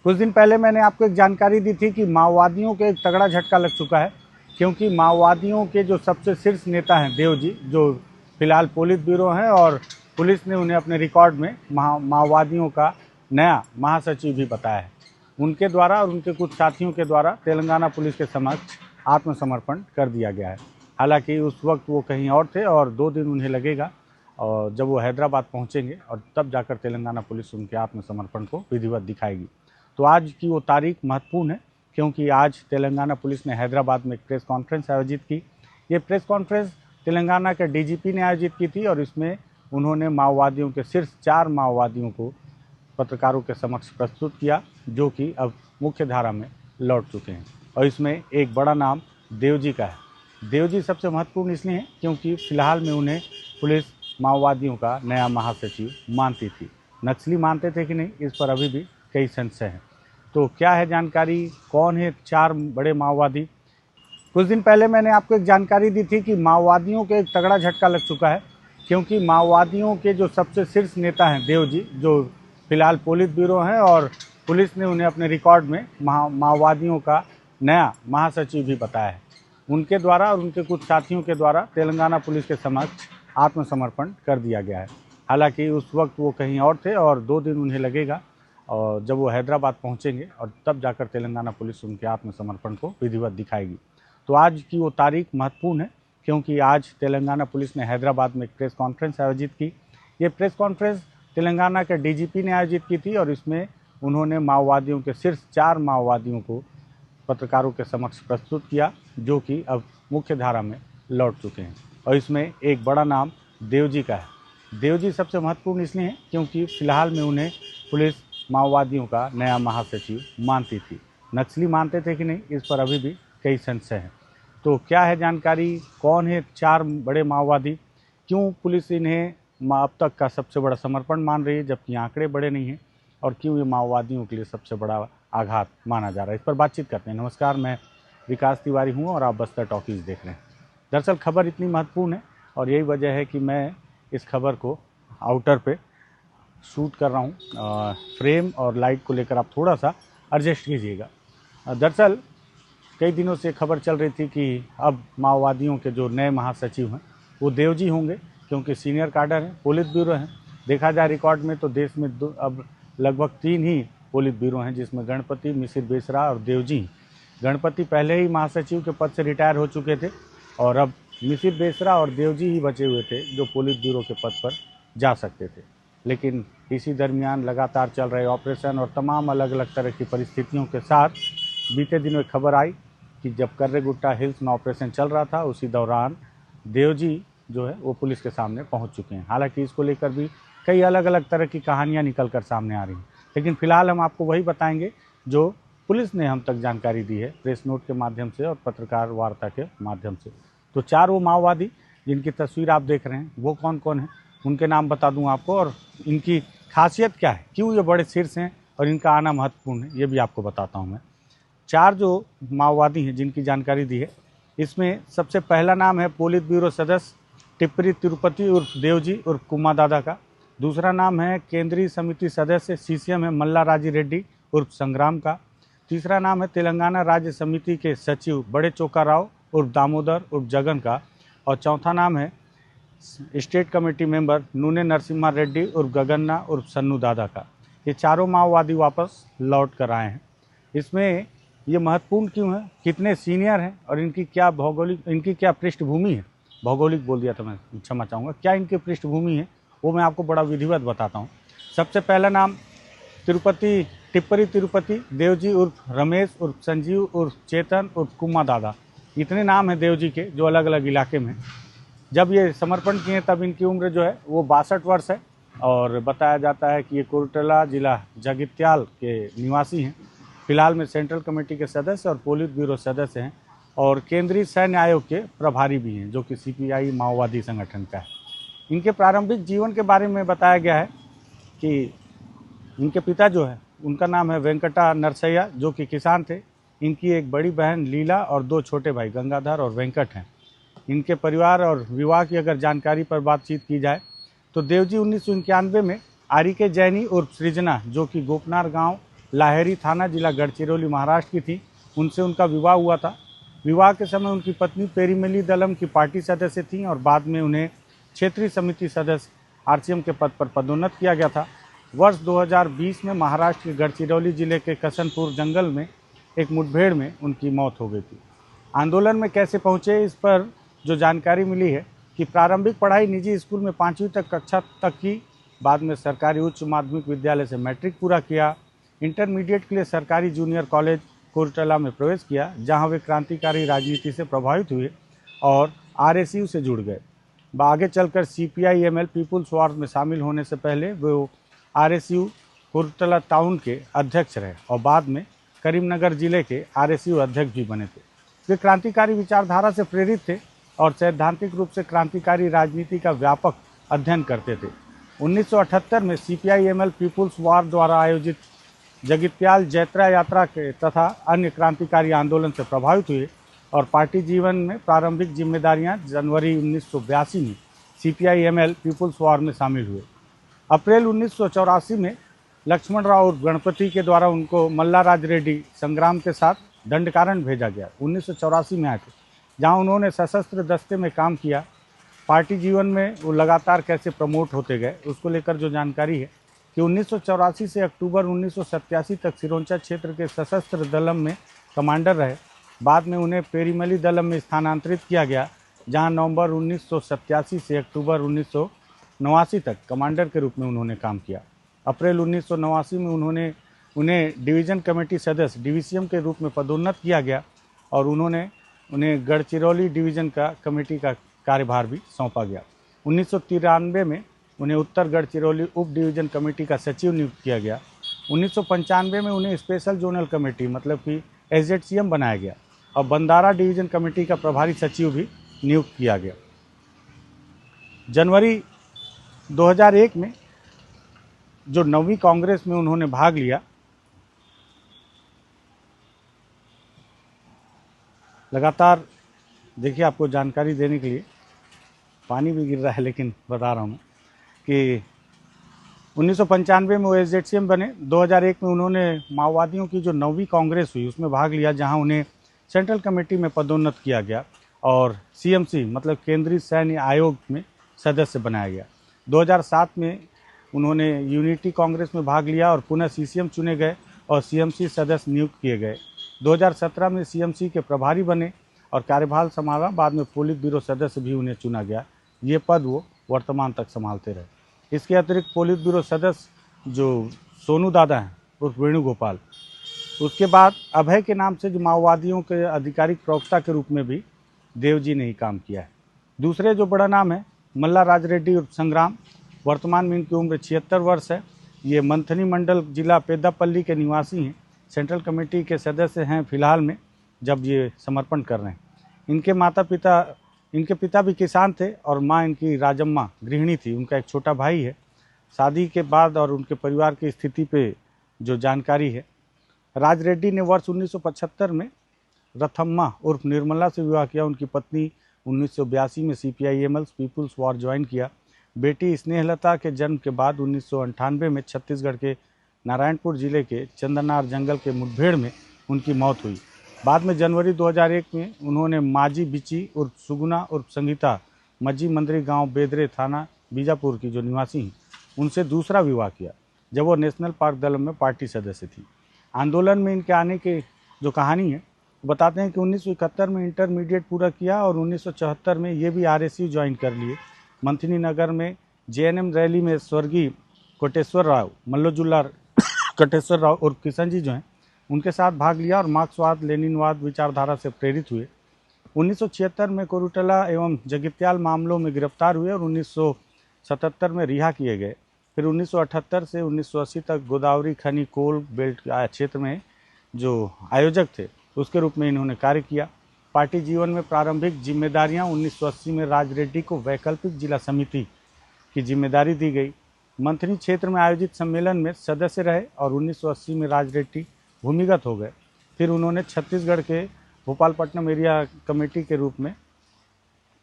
कुछ दिन पहले मैंने आपको एक जानकारी दी थी कि माओवादियों के एक तगड़ा झटका लग चुका है, क्योंकि माओवादियों के जो सबसे शीर्ष नेता हैं देव जी, जो फिलहाल पोलित ब्यूरो हैं, और पुलिस ने उन्हें अपने रिकॉर्ड में माओवादियों का नया महासचिव भी बताया है। उनके द्वारा और उनके कुछ साथियों के द्वारा तेलंगाना पुलिस के समक्ष आत्मसमर्पण कर दिया गया है। हालांकि उस वक्त वो कहीं और थे और 2 दिन उन्हें लगेगा, और जब वो हैदराबाद पहुंचेंगे और तब जाकर तेलंगाना पुलिस उनके आत्मसमर्पण को विधिवत दिखाएगी। तो आज की वो तारीख महत्वपूर्ण है, क्योंकि आज तेलंगाना पुलिस ने हैदराबाद में एक प्रेस कॉन्फ्रेंस आयोजित की। ये प्रेस कॉन्फ्रेंस तेलंगाना के डीजीपी ने आयोजित की थी, और इसमें उन्होंने माओवादियों के शीर्ष 4 माओवादियों को पत्रकारों के समक्ष प्रस्तुत किया, जो कि अब मुख्य धारा में लौट चुके हैं। और इसमें एक बड़ा नाम देव जी का है। देव जी सबसे महत्वपूर्ण इसलिए हैं क्योंकि फिलहाल में उन्हें पुलिस माओवादियों का नया महासचिव मानती थी। नक्सली मानते थे कि नहीं, इस पर अभी भी कई संशय हैं। तो क्या है जानकारी, कौन है 4 बड़े माओवादी? कुछ दिन पहले मैंने आपको एक जानकारी दी थी कि माओवादियों के एक तगड़ा झटका लग चुका है, क्योंकि माओवादियों के जो सबसे शीर्ष नेता हैं देव जी, जो फिलहाल पोलित ब्यूरो हैं, और पुलिस ने उन्हें अपने रिकॉर्ड में माओवादियों का नया महासचिव भी बताया है। उनके द्वारा और उनके कुछ साथियों के द्वारा तेलंगाना पुलिस के समक्ष आत्मसमर्पण कर दिया गया है। हालांकि उस वक्त वो कहीं और थे और 2 दिन उन्हें लगेगा, और जब वो हैदराबाद पहुंचेंगे और तब जाकर तेलंगाना पुलिस उनके आत्मसमर्पण को विधिवत दिखाएगी। तो आज की वो तारीख महत्वपूर्ण है, क्योंकि आज तेलंगाना पुलिस ने हैदराबाद में एक प्रेस कॉन्फ्रेंस आयोजित की। ये प्रेस कॉन्फ्रेंस तेलंगाना के डीजीपी ने आयोजित की थी, और इसमें उन्होंने माओवादियों के शीर्ष 4 माओवादियों को पत्रकारों के समक्ष प्रस्तुत किया, जो कि अब मुख्य धारा में लौट चुके हैं। और इसमें एक बड़ा नाम देव जी का है। देव जी सबसे महत्वपूर्ण इसलिए हैं क्योंकि फिलहाल में उन्हें पुलिस माओवादियों का नया महासचिव मानती थी। नक्सली मानते थे कि नहीं, इस पर अभी भी कई संशय हैं। तो क्या है जानकारी, कौन है 4 बड़े माओवादी? क्यों पुलिस इन्हें अब तक का सबसे बड़ा समर्पण मान रही है, जबकि आंकड़े बड़े नहीं हैं? और क्यों ये माओवादियों के लिए सबसे बड़ा आघात माना जा रहा है? इस पर बातचीत करते हैं। नमस्कार, मैं विकास तिवारी हूँ और आप बस्तर टॉकीज़ देख रहे हैं। दरअसल खबर इतनी महत्वपूर्ण है, और यही वजह है कि मैं इस खबर को आउटर पे शूट कर रहा हूँ। फ्रेम और लाइट को लेकर आप थोड़ा सा एडजस्ट कीजिएगा। दरअसल कई दिनों से खबर चल रही थी कि अब माओवादियों के जो नए महासचिव हैं वो देव जी होंगे, क्योंकि सीनियर कैडर हैं, पोलित ब्यूरो हैं। देखा जाए रिकॉर्ड में तो देश में अब लगभग 3 ही पोलित ब्यूरो हैं, जिसमें गणपति, मिसिर बेसरा और देव जी। गणपति पहले ही महासचिव के पद से रिटायर हो चुके थे, और अब मिसिर बेसरा और देव जी ही बचे हुए थे जो पोलित ब्यूरो के पद पर जा सकते थे। लेकिन इसी दरमियान लगातार चल रहे ऑपरेशन और तमाम अलग अलग तरह की परिस्थितियों के साथ बीते दिनों एक खबर आई कि जब कर्रेगुट्टा हिल्स में ऑपरेशन चल रहा था, उसी दौरान देव जी जो है वो पुलिस के सामने पहुंच चुके हैं। हालांकि इसको लेकर भी कई अलग अलग तरह की कहानियां निकल कर सामने आ रही हैं, लेकिन फिलहाल हम आपको वही बताएंगे जो पुलिस ने हम तक जानकारी दी है, प्रेस नोट के माध्यम से और पत्रकार वार्ता के माध्यम से। तो 4 वो माओवादी जिनकी तस्वीर आप देख रहे हैं, वो कौन कौन है, उनके नाम बता दूं आपको, और इनकी खासियत क्या है, क्यों ये बड़े शीर्ष हैं और इनका आना महत्वपूर्ण है, ये भी आपको बताता हूं मैं। 4 जो माओवादी हैं जिनकी जानकारी दी है, इसमें सबसे पहला नाम है पोलित ब्यूरो सदस्य टिप्परी तिरुपति उर्फ देव जी उर्फ कुम्मा दादा का। दूसरा नाम है केंद्रीय समिति सदस्य सीसीएम है मल्ला राजी रेड्डी उर्फ संग्राम का। तीसरा नाम है तेलंगाना राज्य समिति के सचिव बड़े चोका राव उर्फ दामोदर उर्फ जगन का। और चौथा नाम है state committee member Nune Narasimha Reddy उर्फ गगन्ना उर्फ सन्नू दादा का। ये चारों माओवादी वापस लौट कर आए हैं। इसमें ये महत्वपूर्ण क्यों है, कितने सीनियर हैं और इनकी क्या पृष्ठभूमि है, भौगोलिक बोल दिया था मैं, क्षमा चाहूँगा, क्या इनकी पृष्ठभूमि है, वो मैं आपको बड़ा विधिवत बताता हूँ। सबसे पहला नाम टिप्परी तिरुपति देव जी उर्फ रमेश उर्फ संजीव उर्फ चेतन उर्फ कुम्मा दादा। इतने नाम हैं देव जी के जो अलग अलग इलाके में। जब ये समर्पण किए तब इनकी उम्र जो है वो 62 वर्ष है, और बताया जाता है कि ये कुर्टला जिला जगित्याल के निवासी हैं। फिलहाल में सेंट्रल कमेटी के सदस्य और पोलित ब्यूरो सदस्य हैं, और केंद्रीय सैन्य आयोग के प्रभारी भी हैं, जो कि सीपीआई माओवादी संगठन का है। इनके प्रारंभिक जीवन के बारे में बताया गया है कि इनके पिता जो है उनका नाम है वेंकटा नरसैया, जो कि किसान थे। इनकी एक बड़ी बहन लीला और 2 छोटे भाई गंगाधर और वेंकट हैं। इनके परिवार और विवाह की अगर जानकारी पर बातचीत की जाए तो देव जी 1991 में आरिके जैनी उर्फ सृजना, जो कि गोपनार गांव लाहेरी थाना, जिला गढ़चिरौली, महाराष्ट्र की थी। उनसे उनका विवाह हुआ था। विवाह के समय उनकी पत्नी पेरीमेली दलम की पार्टी सदस्य थीं और बाद में उन्हें क्षेत्रीय समिति सदस्य आरसीएम के पद पर पदोन्नत किया गया था। वर्ष 2020 में महाराष्ट्र के गढ़चिरौली जिले के कसनपुर जंगल में एक मुठभेड़ में उनकी मौत हो गई थी। आंदोलन में कैसे पहुंचे, इस पर जो जानकारी मिली है कि प्रारंभिक पढ़ाई निजी स्कूल में 5वीं तक कक्षा तक की, बाद में सरकारी उच्च माध्यमिक विद्यालय से मैट्रिक पूरा किया। इंटरमीडिएट के लिए सरकारी जूनियर कॉलेज कोरटला में प्रवेश किया, जहां वे क्रांतिकारी राजनीति से प्रभावित हुए और आरएसयू से जुड़ गए। आगे चलकर सीपीआई-एमएल पीपुल्स वॉर में शामिल होने से पहले वो आरएसयू कोरटला टाउन के अध्यक्ष रहे और बाद में करीमनगर जिले के आरएसयू अध्यक्ष भी बने थे। वे क्रांतिकारी विचारधारा से प्रेरित थे और सैद्धांतिक रूप से क्रांतिकारी राजनीति का व्यापक अध्ययन करते थे। 1978 में सीपीआई-एमएल पीपुल्स वॉर द्वारा आयोजित जगित्याल जैत्रा यात्रा के तथा अन्य क्रांतिकारी आंदोलन से प्रभावित हुए और पार्टी जीवन में प्रारंभिक जिम्मेदारियां जनवरी 1982 में सीपीआई-एमएल पीपुल्स वॉर में शामिल हुए। अप्रैल 1984 में लक्ष्मण राव और गणपति के द्वारा उनको मल्लाराज रेड्डी संग्राम के साथ दंडकारण भेजा गया। 1984 में आए थे, जहाँ उन्होंने सशस्त्र दस्ते में काम किया। पार्टी जीवन में वो लगातार कैसे प्रमोट होते गए, उसको लेकर जो जानकारी है कि 1984 से अक्टूबर 1987 तक सिरोंचा क्षेत्र के सशस्त्र दलम में कमांडर रहे। बाद में उन्हें पेरीमेली दलम में स्थानांतरित किया गया, जहां नवंबर 1987 से अक्टूबर 1989 तक कमांडर के रूप में उन्होंने काम किया। अप्रैल 1989 में उन्हें डिवीज़न कमेटी सदस्य डीवीसीएम के रूप में पदोन्नत किया गया और उन्हें गढ़चिरौली डिवीज़न का कमेटी का कार्यभार भी सौंपा गया। 1993 में उन्हें उत्तर गढ़चिरौली उप डिवीज़न कमेटी का सचिव नियुक्त किया गया। 1995 में उन्हें स्पेशल जोनल कमेटी मतलब कि एसजेडसीएम बनाया गया और बंदारा डिवीज़न कमेटी का प्रभारी सचिव भी नियुक्त किया गया। जनवरी 2001 में जो 9वीं कांग्रेस में उन्होंने भाग लिया, लगातार देखिए आपको जानकारी देने के लिए पानी भी गिर रहा है, लेकिन बता रहा हूँ कि 1995 में वो एसजेडसीएम बने। 2001 में उन्होंने माओवादियों की जो 9वीं कांग्रेस हुई उसमें भाग लिया, जहां उन्हें सेंट्रल कमेटी में पदोन्नत किया गया और सीएमसी मतलब केंद्रीय सैन्य आयोग में सदस्य बनाया गया। 2007 में उन्होंने यूनिटी कांग्रेस में भाग लिया और पुनः सीसीएम चुने गए और सीएमसी सदस्य नियुक्त किए गए। 2017 में सीएमसी के प्रभारी बने और कार्यभार संभाला। बाद में पोलित ब्यूरो सदस्य भी उन्हें चुना गया। ये पद वो वर्तमान तक संभालते रहे। इसके अतिरिक्त पोलित ब्यूरो सदस्य जो सोनू दादा हैं उर्फ वेणुगोपाल, उसके बाद अभय के नाम से जो माओवादियों के आधिकारिक प्रवक्ता के रूप में भी देवजी ने ही काम किया है। दूसरे जो बड़ा नाम है मल्लाराज रेड्डी उर्फ संग्राम, वर्तमान में इनकी उम्र 76 वर्ष है। ये मंथनी मंडल जिला पेद्दापल्ली के निवासी हैं। सेंट्रल कमेटी के सदस्य हैं फिलहाल में, जब ये समर्पण कर रहे हैं। इनके पिता भी किसान थे और माँ इनकी राजम्मा गृहिणी थी। उनका एक छोटा भाई है। शादी के बाद और उनके परिवार की स्थिति पे जो जानकारी है, राज रेड्डी ने वर्ष 1975 में रथम्मा उर्फ निर्मला से विवाह किया। उनकी पत्नी 1982 में सीपीआई-एमएल पीपुल्स वॉर ज्वाइन किया। बेटी स्नेहलता के जन्म के बाद 1998 में छत्तीसगढ़ के नारायणपुर जिले के चंदनार जंगल के मुठभेड़ में उनकी मौत हुई। बाद में जनवरी 2001 में उन्होंने माजी बिची उर्फ सुगुना उर्फ संगीता मज्जी मंदिरी गांव बेदरे थाना बीजापुर की जो निवासी हैं उनसे दूसरा विवाह किया, जब वो नेशनल पार्क दल में पार्टी सदस्य थी। आंदोलन में इनके आने की जो कहानी है वो बताते हैं कि 1971 में इंटरमीडिएट पूरा किया और 1974 में ये भी आरएसयू ज्वाइन कर लिए। मंथनी नगर में जेएनएम रैली में स्वर्गीय कोटेश्वर राव मल्लोजुल्ला कोटेश्वर राव और किशन जी जो हैं उनके साथ भाग लिया और मार्क्सवाद लेनिनवाद विचारधारा से प्रेरित हुए। 1976 में कोरुटला एवं जगित्याल मामलों में गिरफ्तार हुए और 1977 में रिहा किए गए। फिर 1978 से 1980 तक गोदावरी खनी कोल बेल्ट क्षेत्र में जो आयोजक थे उसके रूप में इन्होंने कार्य किया। पार्टी जीवन में प्रारंभिक जिम्मेदारियां 1980 में राज रेड्डी को वैकल्पिक जिला समिति की जिम्मेदारी दी गई। मंथनी क्षेत्र में आयोजित सम्मेलन में सदस्य रहे और 1980 में राज रेड्डी भूमिगत हो गए। फिर उन्होंने छत्तीसगढ़ के भोपालपट्टनम एरिया कमेटी के रूप में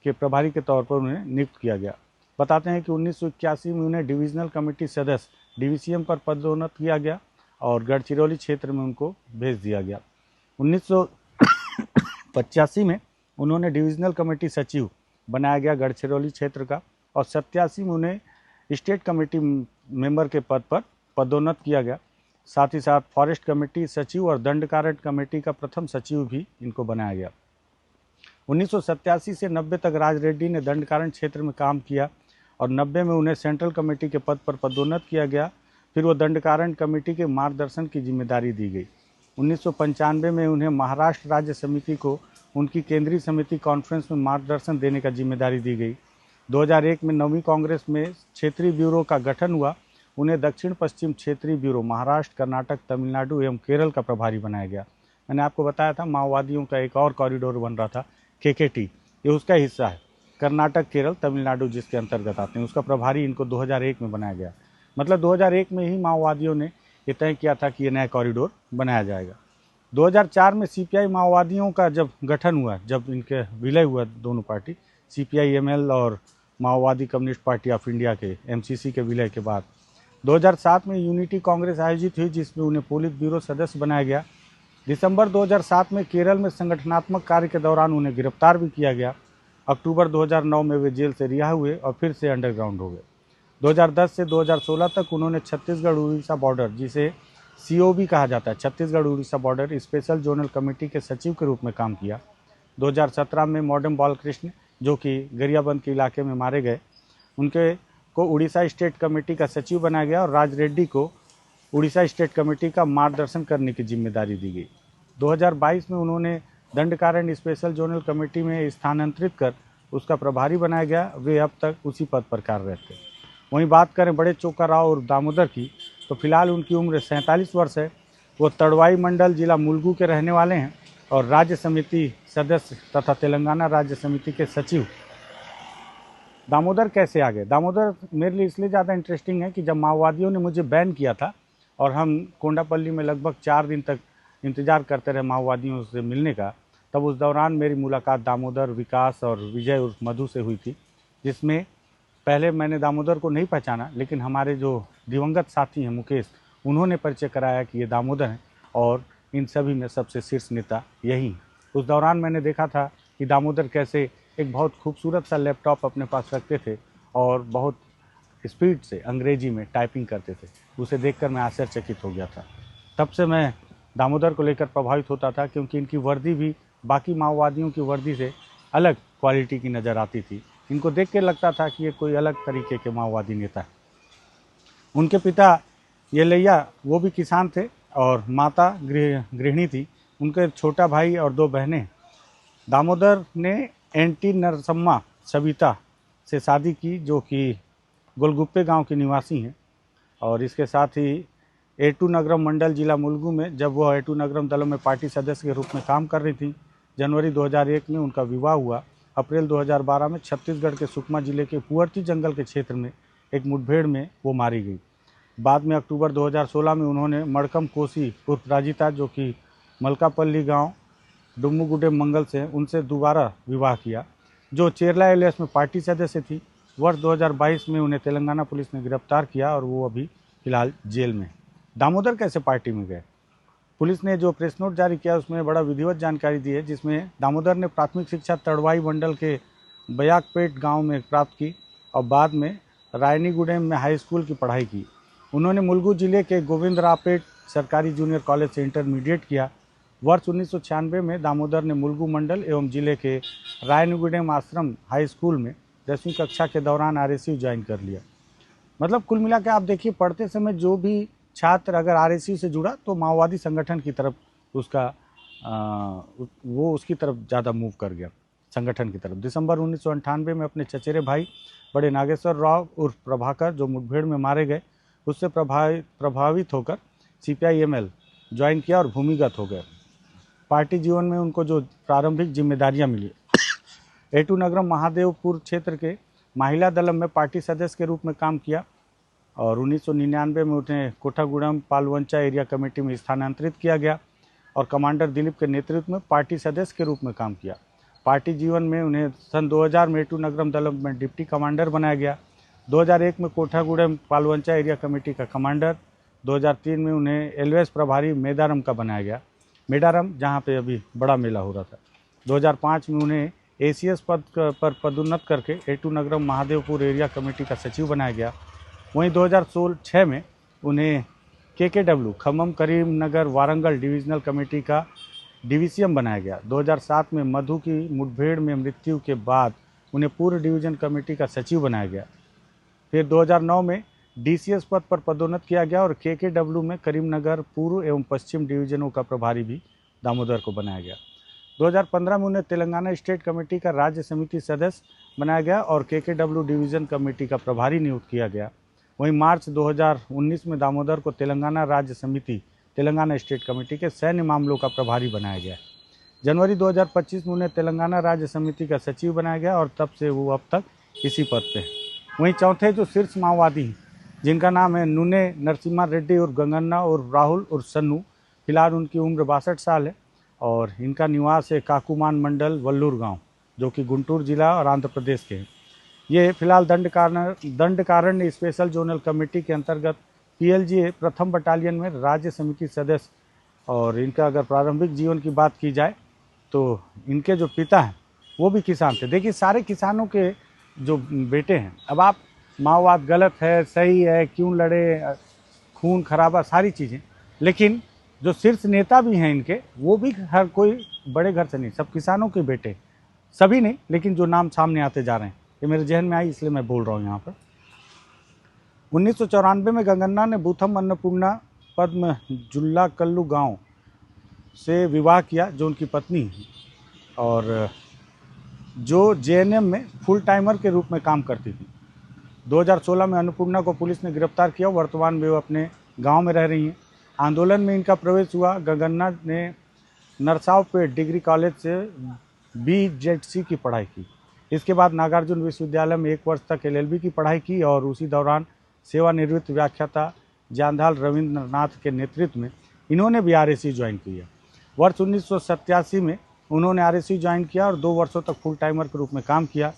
के प्रभारी के तौर पर उन्हें नियुक्त किया गया। बताते हैं कि 1981 में उन्हें डिविजनल कमेटी सदस्य डीवीसीएम पर पदोन्नत किया गया और गढ़चिरौली क्षेत्र में उनको भेज दिया गया। 1985 में उन्होंने डिविजनल कमेटी सचिव बनाया गया गढ़चिरौली क्षेत्र का, और 87 में उन्हें स्टेट कमेटी मेंबर के पद पर पदोन्नत किया गया। साथ ही साथ फॉरेस्ट कमेटी सचिव और दंडकारण्य कमेटी का प्रथम सचिव भी इनको बनाया गया। 1987 से 90 तक राज रेड्डी ने दंडकारण्य क्षेत्र में काम किया और 90 में उन्हें सेंट्रल कमेटी के पद पर पदोन्नत किया गया। फिर वो दंडकारण्य कमेटी के मार्गदर्शन की जिम्मेदारी दी गई। 1995 में उन्हें महाराष्ट्र राज्य समिति को उनकी केंद्रीय समिति कॉन्फ्रेंस में मार्गदर्शन देने का जिम्मेदारी दी गई। 2001 में 9वीं कांग्रेस में क्षेत्रीय ब्यूरो का गठन हुआ। उन्हें दक्षिण पश्चिम क्षेत्रीय ब्यूरो महाराष्ट्र, कर्नाटक, तमिलनाडु एवं केरल का प्रभारी बनाया गया। मैंने आपको बताया था माओवादियों का एक और कॉरिडोर बन रहा था, KKT, ये उसका हिस्सा है। कर्नाटक, केरल, तमिलनाडु जिसके अंतर्गत आते हैं, उसका प्रभारी इनको 2001 में बनाया गया। मतलब 2001 में ही माओवादियों ने ये तय किया था कि ये नया कॉरिडोर बनाया जाएगा। 2004 में CPI माओवादियों का जब गठन हुआ, जब इनके विलय हुआ दोनों पार्टी, CPI-ML और माओवादी कम्युनिस्ट पार्टी ऑफ इंडिया के MCC के विलय के बाद 2007 में यूनिटी कांग्रेस आयोजित हुई, जिसमें उन्हें पोलित ब्यूरो सदस्य बनाया गया। दिसंबर 2007 में केरल में संगठनात्मक कार्य के दौरान उन्हें गिरफ्तार भी किया गया। अक्टूबर 2009 में वे जेल से रिहा हुए और फिर से अंडरग्राउंड हो गए। 2010 से 2016 तक उन्होंने छत्तीसगढ़ उड़ीसा बॉर्डर, जिसे COB कहा जाता है, Chhattisgarh Orissa border special zonal committee के सचिव के रूप में काम किया। 2017 में मॉडर्न बालकृष्ण, जो कि गरियाबंद के इलाके में मारे गए, उनके को उड़ीसा स्टेट कमेटी का सचिव बनाया गया और राज रेड्डी को उड़ीसा स्टेट कमेटी का मार्गदर्शन करने की जिम्मेदारी दी गई। 2022 में उन्होंने दंडकारण्य स्पेशल जोनल कमेटी में स्थानांतरित कर उसका प्रभारी बनाया गया। वे अब तक उसी पद पर कार्यरत थे। वहीं बात करें बड़े चोका राव और दामोदर की, तो फिलहाल उनकी उम्र 47 वर्ष है। वो तड़वाई मंडल जिला मुलुगु के रहने वाले हैं और राज्य समिति सदस्य तथा तेलंगाना राज्य समिति के सचिव। दामोदर कैसे आ गए? दामोदर मेरे लिए इसलिए ज़्यादा इंटरेस्टिंग है कि जब माओवादियों ने मुझे बैन किया था और हम कोंडापल्ली में लगभग 4 दिन तक इंतज़ार करते रहे माओवादियों से मिलने का, तब उस दौरान मेरी मुलाकात दामोदर, विकास और विजय उर्फ मधु से हुई थी, जिसमें पहले मैंने दामोदर को नहीं पहचाना, लेकिन हमारे जो दिवंगत साथी हैं मुकेश, उन्होंने परिचय कराया कि ये दामोदर हैं और इन सभी में सबसे शीर्ष नेता यही हैं। उस दौरान मैंने देखा था कि दामोदर कैसे एक बहुत खूबसूरत सा लैपटॉप अपने पास रखते थे और बहुत स्पीड से अंग्रेजी में टाइपिंग करते थे। उसे देखकर मैं आश्चर्यचकित हो गया था। तब से मैं दामोदर को लेकर प्रभावित होता था, क्योंकि इनकी वर्दी भी बाकी माओवादियों की वर्दी से अलग क्वालिटी की नज़र आती थी। इनको देख के लगता था कि ये कोई अलग तरीके के माओवादी नेता है। उनके पिता येलैया वो भी किसान थे और माता गृहिणी थी। उनके छोटा भाई और 2 बहनें। दामोदर ने एनटी नरसम्मा सविता से शादी की, जो कि गोलगुप्पे गांव के निवासी हैं। और इसके साथ ही एटू नगरम मंडल जिला मुलुगु में जब वह एटू नगरम दलों में पार्टी सदस्य के रूप में काम कर रही थी, जनवरी 2001 में उनका विवाह हुआ। अप्रैल 2012 में छत्तीसगढ़ के सुकमा जिले के पुअर्ती जंगल के क्षेत्र में एक मुठभेड़ में वो मारी गई। बाद में अक्टूबर 2016 में उन्होंने मड़कम कोसी उर्फ राजिता, जो कि मलकापल्ली गांव डुम्मुगुडे मंगल से, उनसे दोबारा विवाह किया, जो चेरला एलियस में पार्टी सदस्य थी। वर्ष 2022 में उन्हें तेलंगाना पुलिस ने गिरफ्तार किया और वो अभी फिलहाल जेल में। दामोदर कैसे पार्टी में गए? पुलिस ने जो प्रेस नोट जारी किया उसमें बड़ा विधिवत जानकारी दी है, जिसमें दामोदर ने प्राथमिक शिक्षा तड़वाई मंडल के बयाकपेट गांव में प्राप्त की और बाद में रायनीगुडेम में हाई स्कूल की पढ़ाई की। उन्होंने मुलुगु जिले के गोविंदरावपेट सरकारी जूनियर कॉलेज से इंटरमीडिएट किया। वर्ष 1996 में दामोदर ने मुलुगु मंडल एवं जिले के रायनीगुडेम आश्रम हाई स्कूल में 10वीं कक्षा के दौरान RSU ज्वाइन कर लिया। मतलब कुल मिला के आप देखिए, पढ़ते समय जो भी छात्र अगर RSU से जुड़ा तो माओवादी संगठन की तरफ वो उसकी तरफ ज़्यादा मूव कर गया, संगठन की तरफ। दिसंबर 1998 में अपने चचेरे भाई बड़े नागेश्वर राव उर्फ प्रभाकर, जो मुठभेड़ में मारे गए, उससे प्रभावित होकर CPI-ML ज्वाइन किया और भूमिगत हो गए। पार्टी जीवन में उनको जो प्रारंभिक जिम्मेदारियां मिली, एटू नगरम महादेवपुर क्षेत्र के महिला दलम में पार्टी सदस्य के रूप में काम किया और 1999 में उन्हें कोठागुड़म पालवंचा एरिया कमेटी में स्थानांतरित किया गया और कमांडर दिलीप के नेतृत्व में पार्टी सदस्य के रूप में काम किया। पार्टी जीवन में उन्हें सन 2000 में एटू नगरम दलम में डिप्टी कमांडर बनाया गया। 2001 में कोठागुड़म पालवंचा एरिया कमेटी का कमांडर, 2003 में उन्हें एलओएस प्रभारी मेदारम का बनाया गया, मेडारम जहाँ पे अभी बड़ा मेला हो रहा था। 2005 में उन्हें एसीएस पद पर पदोन्नत करके एटू नगरम महादेवपुर एरिया कमेटी का सचिव बनाया गया। वहीं 2006 में उन्हें केकेडब्ल्यू खम्मम करीम नगर वारंगल डिविजनल कमेटी का डिवीसीएम बनाया गया। 2007 में मधु की मुठभेड़ में मृत्यु के बाद उन्हें पूर्व डिवीजन कमेटी का सचिव बनाया गया। फिर 2009 में डीसीएस पद पर पदोन्नत किया गया और केकेडब्ल्यू में करीमनगर पूर्व एवं पश्चिम डिवीजनों का प्रभारी भी दामोदर को बनाया गया। 2015 में उन्हें तेलंगाना स्टेट कमेटी का राज्य समिति सदस्य बनाया गया और केकेडब्ल्यू डिवीजन कमेटी का प्रभारी नियुक्त किया गया। वहीं मार्च 2019 में दामोदर को तेलंगाना राज्य समिति तेलंगाना स्टेट कमेटी के सैन्य मामलों का प्रभारी बनाया गया। जनवरी 2025 में उन्हें तेलंगाना राज्य समिति का सचिव बनाया गया और तब से वो अब तक इसी पद पे हैं। वहीं चौथे जो शीर्ष माओवादी हैं, जिनका नाम है नुने नरसिम्हा रेड्डी और गंगन्ना और राहुल और सन्नू, फिलहाल उनकी उम्र 62 साल है और इनका निवास है काकुमान मंडल वल्लूर गांव, जो कि गुंटूर जिला और आंध्र प्रदेश के हैं। ये फिलहाल दंडकारण्य स्पेशल जोनल कमेटी के अंतर्गत पीएलजीए प्रथम बटालियन में राज्य समिति सदस्य, और इनका अगर प्रारंभिक जीवन की बात की जाए तो इनके जो पिता हैं वो भी किसान थे। देखिए, सारे किसानों के जो बेटे हैं, अब आप माओवाद गलत है सही है क्यों लड़े, खून खराबा सारी चीज़ें, लेकिन जो शीर्ष नेता भी हैं इनके, वो भी हर कोई बड़े घर से नहीं, सब किसानों के बेटे, सभी नहीं, लेकिन जो नाम सामने आते जा रहे हैं ये मेरे जहन में आई इसलिए मैं बोल रहा हूँ यहाँ पर। 1994 में गंगन्ना ने बूथम अन्नपूर्णा पद्म जुल्ला कल्लू गांव से विवाह किया, जो उनकी पत्नी है और जो जेएनएम में फुल टाइमर के रूप में काम करती थी। 2016 में अन्नपूर्णा को पुलिस ने गिरफ्तार किया। वर्तमान में वो अपने गांव में रह रही हैं। आंदोलन में इनका प्रवेश हुआ। गंगन्ना ने नरसावपेट डिग्री कॉलेज से बीजेडसी की पढ़ाई की। इसके बाद नागार्जुन विश्वविद्यालय में 1 वर्ष तक एलएलबी की पढ़ाई की और उसी दौरान सेवानिवृत्त व्याख्याता जानधाल रविंद्रनाथ के नेतृत्व में इन्होंने भी आरएससी ज्वाइन किया। वर्ष 1987 में उन्होंने आरएससी ज्वाइन किया और 2 वर्षों तक फुल टाइमर के रूप में काम किया।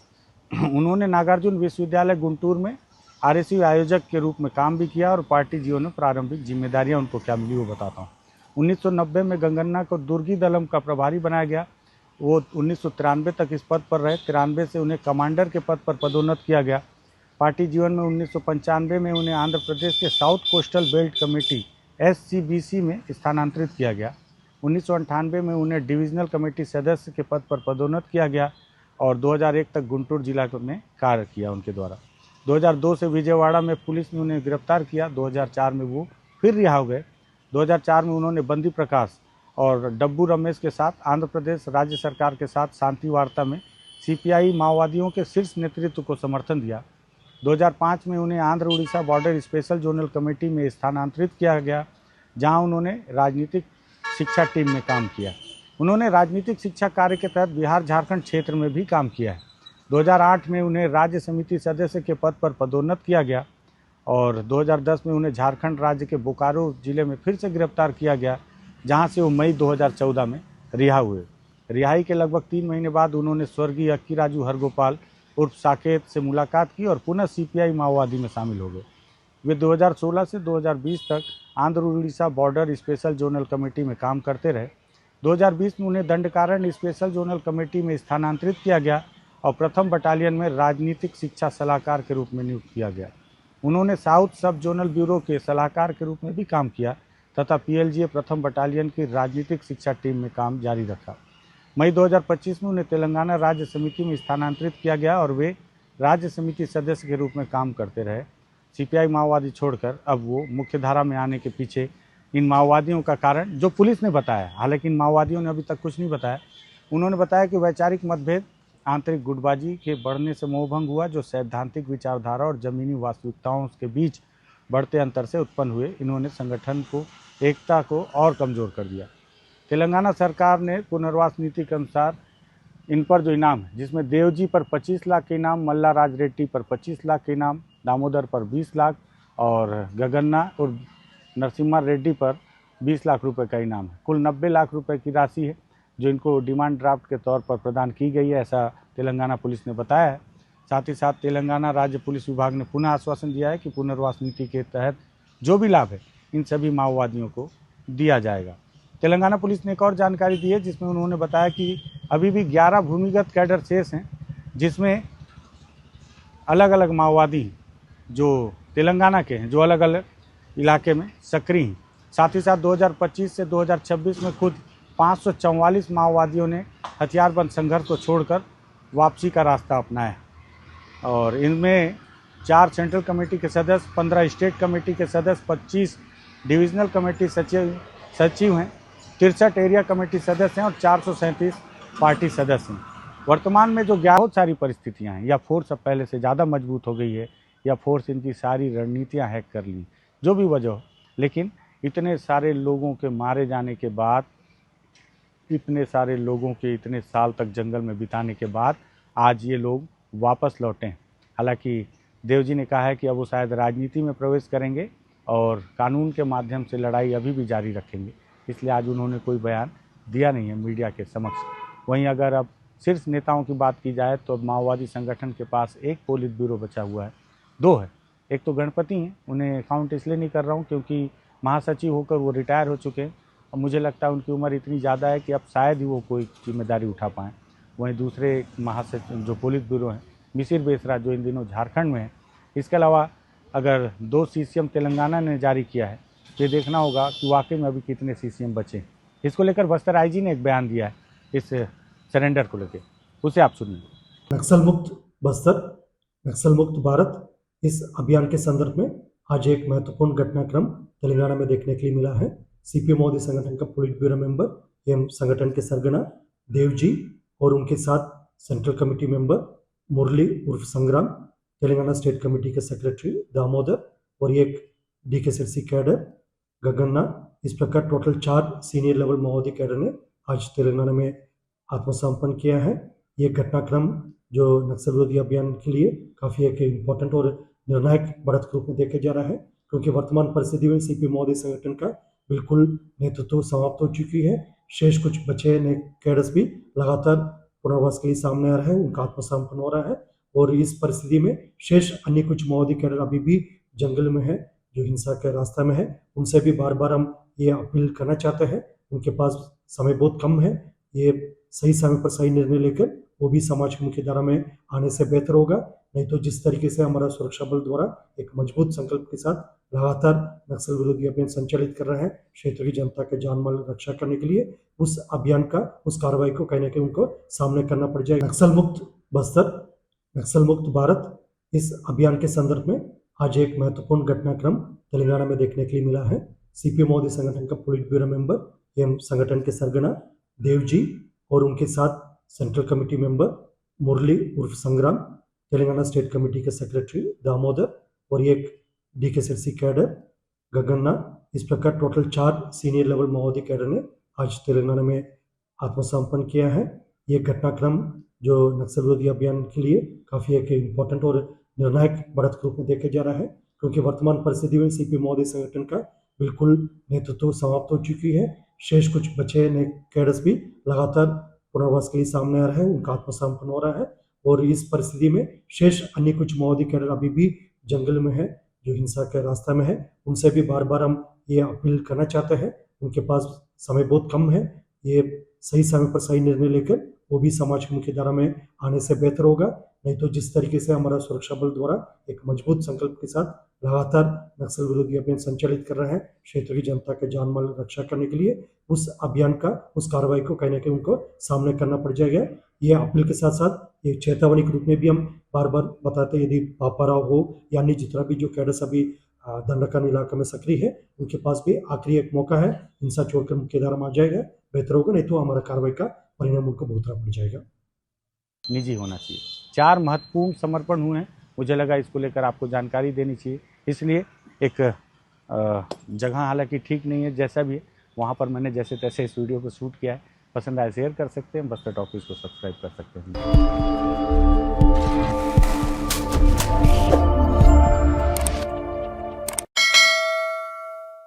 उन्होंने नागार्जुन विश्वविद्यालय गुंटूर में आरएससी आयोजक के रूप में काम भी किया और पार्टी जीवन में प्रारंभिक जिम्मेदारियां उनको क्या मिली वो बताता हूँ। 1990 में गंगन्ना को दुर्गी दलम का प्रभारी बनाया गया। वो 1993 तक इस पद पर रहे। 93 से उन्हें कमांडर के पद पर पदोन्नत किया गया। पार्टी जीवन में 1995 में उन्हें आंध्र प्रदेश के south coastal belt committee SCBC में स्थानांतरित किया गया। 1998 में उन्हें डिविजनल कमेटी सदस्य के पद पर पदोन्नत किया गया और 2001 तक गुंटूर जिला में कार्य किया उनके द्वारा। 2002 से विजयवाड़ा में पुलिस ने उन्हें गिरफ्तार किया। 2004 में वो फिर रिहा हो गए। 2004 में उन्होंने बंदी प्रकाश और डब्बू रमेश के साथ आंध्र प्रदेश राज्य सरकार के साथ शांति वार्ता में CPI माओवादियों के शीर्ष नेतृत्व को समर्थन दिया। 2005 में उन्हें Andhra Orissa border special zonal committee में स्थानांतरित किया गया, जहां उन्होंने राजनीतिक शिक्षा टीम में काम किया। उन्होंने राजनीतिक शिक्षा कार्य के तहत बिहार झारखंड क्षेत्र में भी काम किया है। 2008 में उन्हें राज्य समिति सदस्य के पद पर पदोन्नत किया गया और 2010 में उन्हें झारखंड राज्य के बोकारो जिले में फिर से गिरफ्तार किया गया, जहां से वो मई 2014 में रिहा हुए। रिहाई के लगभग 3 महीने बाद उन्होंने स्वर्गीय अक्की राजू हरगोपाल उर्फ साकेत से मुलाकात की और पुनः CPI माओवादी में शामिल हो गए। वे 2016 से 2020 तक Andhra Orissa border special zonal committee में काम करते रहे। 2020 में उन्हें दंडकारण्य स्पेशल जोनल कमेटी में स्थानांतरित किया गया और प्रथम बटालियन में राजनीतिक शिक्षा सलाहकार के रूप में नियुक्त किया गया। उन्होंने साउथ सब जोनल ब्यूरो के सलाहकार के रूप में भी काम किया तथा PLGA प्रथम बटालियन की राजनीतिक शिक्षा टीम में काम जारी रखा। मई 2025 में उन्हें तेलंगाना राज्य समिति में स्थानांतरित किया गया और वे राज्य समिति सदस्य के रूप में काम करते रहे। CPI माओवादी छोड़कर अब वो मुख्य धारा में आने के पीछे इन माओवादियों का कारण जो पुलिस ने बताया, हालांकि इन माओवादियों ने अभी तक कुछ नहीं बताया। उन्होंने बताया कि वैचारिक मतभेद, आंतरिक गुटबाजी के बढ़ने से मोहभंग हुआ, जो सैद्धांतिक विचारधारा और जमीनी वास्तविकताओं के बीच बढ़ते अंतर से उत्पन्न हुए। इन्होंने संगठन को एकता को और कमज़ोर कर दिया। तेलंगाना सरकार ने पुनर्वास नीति के अनुसार इन पर जो इनाम है, जिसमें देवजी पर 25 लाख के इनाम, मल्ला राज रेड्डी पर 25 लाख के इनाम, दामोदर पर 20 लाख और गगन्ना और नरसिम्हा रेड्डी पर 20 लाख रुपए का इनाम है। कुल 90 लाख रुपए की राशि है जो इनको डिमांड ड्राफ्ट के तौर पर प्रदान की गई है, ऐसा तेलंगाना पुलिस ने बताया है। साथ ही साथ तेलंगाना राज्य पुलिस विभाग ने पुनः आश्वासन दिया है कि पुनर्वास नीति के तहत जो भी लाभ है इन सभी माओवादियों को दिया जाएगा। तेलंगाना पुलिस ने एक और जानकारी दी है, जिसमें उन्होंने बताया कि अभी भी 11 भूमिगत कैडर शेष हैं, जिसमें अलग अलग माओवादी जो तेलंगाना के हैं, जो अलग अलग इलाके में सक्रिय हैं। साथ ही साथ 2025 से 2026 में खुद 544 माओवादियों ने हथियारबंद संघर्ष को छोड़कर वापसी का रास्ता अपनाया और इनमें 4 सेंट्रल कमेटी के सदस्य, 15 स्टेट कमेटी के सदस्य, 25 डिविजनल कमेटी सचिव हैं, 63 एरिया कमेटी सदस्य हैं और 437 पार्टी सदस्य हैं। वर्तमान में जो बहुत सारी परिस्थितियां हैं, या फोर्स अब पहले से ज़्यादा मजबूत हो गई है, या फोर्स इनकी सारी रणनीतियां हैक कर ली, जो भी वजह हो, लेकिन इतने सारे लोगों के मारे जाने के बाद, इतने सारे लोगों के इतने साल तक जंगल में बिताने के बाद आज ये लोग वापस लौटे हैं। हालांकि देव जी ने कहा है कि अब वो शायद राजनीति में प्रवेश करेंगे और कानून के माध्यम से लड़ाई अभी भी जारी रखेंगे, इसलिए आज उन्होंने कोई बयान दिया नहीं है मीडिया के समक्ष। वहीं अगर अब शीर्ष नेताओं की बात की जाए तो अब माओवादी संगठन के पास एक पोलित ब्यूरो बचा हुआ है, 2 है। एक तो गणपति हैं, उन्हें काउंट इसलिए नहीं कर रहा हूँ क्योंकि महासचिव होकर वो रिटायर हो चुके हैं और मुझे लगता है उनकी उम्र इतनी ज़्यादा है कि अब शायद ही वो कोई जिम्मेदारी उठा पाएँ। वहीं दूसरे महासचिव जो पोलित ब्यूरो हैं, मिसिर बेसरा, जो इन दिनों झारखंड में है। इसके अलावा अगर 2 सीसीएम तेलंगाना ने जारी किया है तो ये देखना होगा कि वाकई में अभी कितने सीसीएम बचे। इसको लेकर बस्तर आईजी ने एक बयान दिया है इस सरेंडर को लेकर, उसे आप सुनिए। नक्सल मुक्त बस्तर, नक्सल मुक्त भारत, इस अभियान के संदर्भ में आज एक महत्वपूर्ण घटनाक्रम तेलंगाना में देखने के लिए मिला है। सीपीएम मोदी संगठन का पोलिट ब्यूरो मेंबर एवं संगठन के सरगना देव जी और उनके साथ सेंट्रल कमेटी मेंबर मुरली उर्फ संग्राम, तेलंगाना स्टेट कमेटी के सेक्रेटरी दामोदर और एक डीकेसीसी कैडर गगन्ना, इस प्रकार टोटल 4 सीनियर लेवल माओवादी कैडर ने आज तेलंगाना में आत्मसमर्पण किया है। ये घटनाक्रम जो नक्सल विरोधी अभियान के लिए काफ़ी एक इम्पोर्टेंट और निर्णायक बढ़त के रूप में देखा जा रहा है, क्योंकि वर्तमान परिस्थिति में सीपीएम मोदी संगठन का बिल्कुल नेतृत्व समाप्त हो चुकी है। शेष कुछ बचे नए कैडर्स भी लगातार पुनर्वास के लिए सामने आ रहे हैं, उनका आत्मसमर्पण हो रहा है और इस परिस्थिति में शेष अन्य कुछ माओवादी कैडर अभी भी जंगल में है, जो हिंसा के रास्ते में है। उनसे भी बार बार हम ये अपील करना चाहते हैं, उनके पास समय बहुत कम है, ये सही समय पर सही निर्णय लेकर वो भी समाज की मुख्य धारा में आने से बेहतर होगा। नहीं तो जिस तरीके से हमारा सुरक्षा बल द्वारा एक मजबूत संकल्प के साथ लगातार नक्सल विरोधी अभियान संचालित कर रहे हैं क्षेत्र की जनता के जान माल रक्षा करने के लिए, उस अभियान का, उस कार्रवाई को कहीं ना कहीं उनको सामने करना पड़ जाएगा। नक्सल मुक्त बस्तर, नक्सल मुक्त भारत, इस अभियान के संदर्भ में आज एक महत्वपूर्ण घटनाक्रम तेलंगाना में देखने के लिए मिला है। सीपीएम मोदी संगठन का पोलिट ब्यूरो मेंबर एवं संगठन के सरगना देव जी और उनके साथ सेंट्रल कमेटी मेंबर मुरली उर्फ संग्राम, तेलंगाना स्टेट कमेटी के सेक्रेटरी दामोदर और एक डीकेसीसी कैडर गगन्ना, इस प्रकार टोटल 4 सीनियर लेवल माओवादी कैडर ने आज तेलंगाना में आत्मसमर्पण किया है। ये घटनाक्रम जो नक्सल विरोधी अभियान के लिए काफ़ी एक इम्पोर्टेंट और निर्णायक बढ़त के रूप में देखा जा रहा है, क्योंकि वर्तमान परिस्थिति में सीपीएम मोदी संगठन का बिल्कुल नेतृत्व समाप्त हो चुकी है। शेष कुछ बचे नए कैडर्स भी लगातार पुनर्वास के लिए सामने आ रहे हैं, उनका आत्मसमर्पण हो रहा है और इस परिस्थिति में शेष अन्य कुछ माओवादी कैडर अभी भी जंगल में है, जो हिंसा के रास्ते में है। उनसे भी बार बार हम ये अपील करना चाहते हैं, उनके पास समय बहुत कम है, ये सही समय पर सही निर्णय लेकर वो भी समाज की मुख्य धारा में आने से बेहतर होगा। नहीं तो जिस तरीके से हमारा सुरक्षा बल द्वारा एक मजबूत संकल्प के साथ लगातार नक्सल विरोधी अभियान संचालित कर रहे हैं क्षेत्र की जनता के जान माल रक्षा करने के लिए, उस अभियान का, उस कार्रवाई को कहीं ना कहीं उनको सामने करना पड़ जाएगा। ये अपील के साथ साथ एक चेतावनी के रूप में भी हम बार बार बताते हैं, यदि पापाराव हो या अन्य जितना भी जो कैडर्स अभी दंडकान इलाके में सक्रिय है, उनके पास भी आखिरी एक मौका है, हिंसा छोड़कर मुख्य धारा में आ जाएगा, बेहतर होगा। नहीं तो हमारा कार्रवाई का परिणाम उनको भुगतना पड़ जाएगा। निजी होना चाहिए। 4 महत्वपूर्ण समर्पण हुए हैं, मुझे लगा इसको लेकर आपको जानकारी देनी चाहिए, इसलिए एक जगह हालांकि ठीक नहीं है, जैसा भी है वहाँ पर मैंने जैसे तैसे इस वीडियो को शूट किया है। पसंद आए शेयर कर सकते हैं, बस्तर टॉकीज को सब्सक्राइब कर सकते हैं।